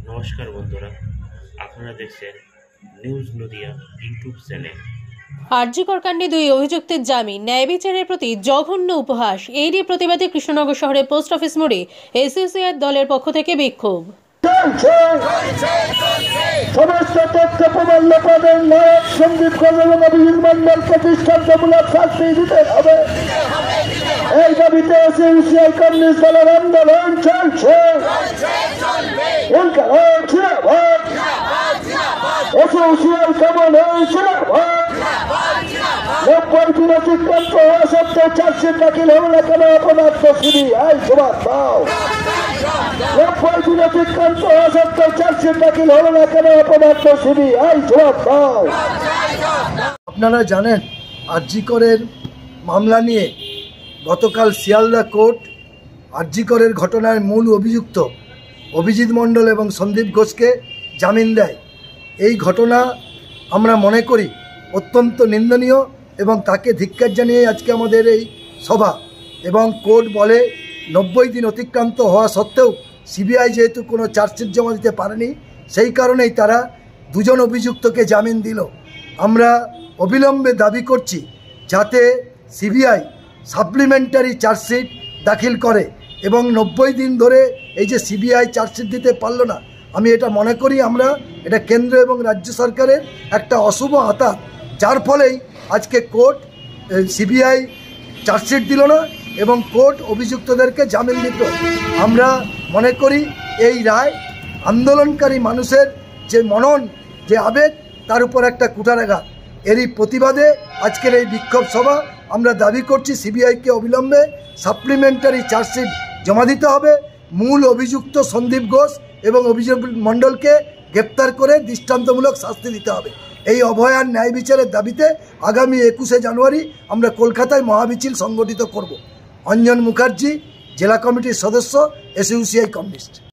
নমস্কার বন্ধুরা, আপনারা দেখছেন news Nadia YouTube channel. RG Kar কাণ্ডে দুই অভিযুক্তের জামিন, ন্যায় বিচারের প্রতি জঘন্য উপহাস, এরই প্রতিবাদে কৃষ্ণনগর শহরের পোস্ট অফিস মোড়ে এসইউসিআই দলের পক্ষ থেকে বিক্ষোভ। সমস্ত তথ্য প্রমাণ লোপাদের নায়ক সন্দীপ ঘোষ এবং অভিজিৎ মন্ডলকে দৃষ্টান্তমূলক শাস্তি দিতে হবে। এই দাবিতে এসইউসিআই কমিউনিস্ট দলের আন্দোলন চলছে। এসইউসিআই নব্বই দিন অতিক্রান্ত হওয়া সত্ত্বেও চার্জশিট দাখিল হল না কেন? অপদার্থ সিবিআই জবাব দাও। 90 দিন অতিক্রান্ত হওয়া সত্ত্বেও চার্জশিট দাখিল হল না কেন? অপদার্থ সিবিআই জবাব দাও। আপনারা জানেন, আরজিকরের মামলা নিয়ে গতকাল শিয়ালদা কোর্ট আরজিকরের ঘটনার মূল অভিযুক্ত অভিজিৎ মণ্ডল এবং সন্দীপ ঘোষকে জামিন দেয়। এই ঘটনা আমরা মনে করি অত্যন্ত নিন্দনীয় এবং তাকে ধিক্কার জানিয়ে আজকে আমাদের এই সভা। এবং কোর্ট বলে 90 দিন অতিক্রান্ত হওয়া সত্ত্বেও সিবিআই যেহেতু কোনো চার্জশিট জমা দিতে পারেনি, সেই কারণেই তারা দুজন অভিযুক্তকে জামিন দিল। আমরা অবিলম্বে দাবি করছি যাতে সিবিআই সাপ্লিমেন্টারি চার্জশিট দাখিল করে এবং 90 দিন ধরে এই যে সিবিআই চার্জশিট দিতে পারলো না, আমি এটা মনে করি আমরা এটা কেন্দ্র এবং রাজ্য সরকারের একটা অশুভ আতা, যার ফলেই আজকে কোর্ট সিবিআই চার্জশিট দিল না এবং কোর্ট অভিযুক্তদেরকে জামিন দিত। আমরা মনে করি এই রায় আন্দোলনকারী মানুষের যে মনন, যে আবেগ, তার উপর একটা কুঠারাঘাত। এরই প্রতিবাদে আজকের এই বিক্ষোভ সভা। আমরা দাবি করছি সিবিআইকে অবিলম্বে সাপ্লিমেন্টারি চার্জশিট জমা দিতে হবে, মূল অভিযুক্ত সন্দীপ ঘোষ এবং অভিজিৎ মণ্ডলকে গ্রেপ্তার করে দৃষ্টান্তমূলক শাস্তি দিতে হবে। এই অভয়ার ন্যায় বিচারের দাবিতে আগামী 21শে জানুয়ারি আমরা কলকাতায় মহামিছিল সংগঠিত করব। অঞ্জন মুখার্জি, জেলা কমিটির সদস্য, এসইউসিআই কমিউনিস্ট।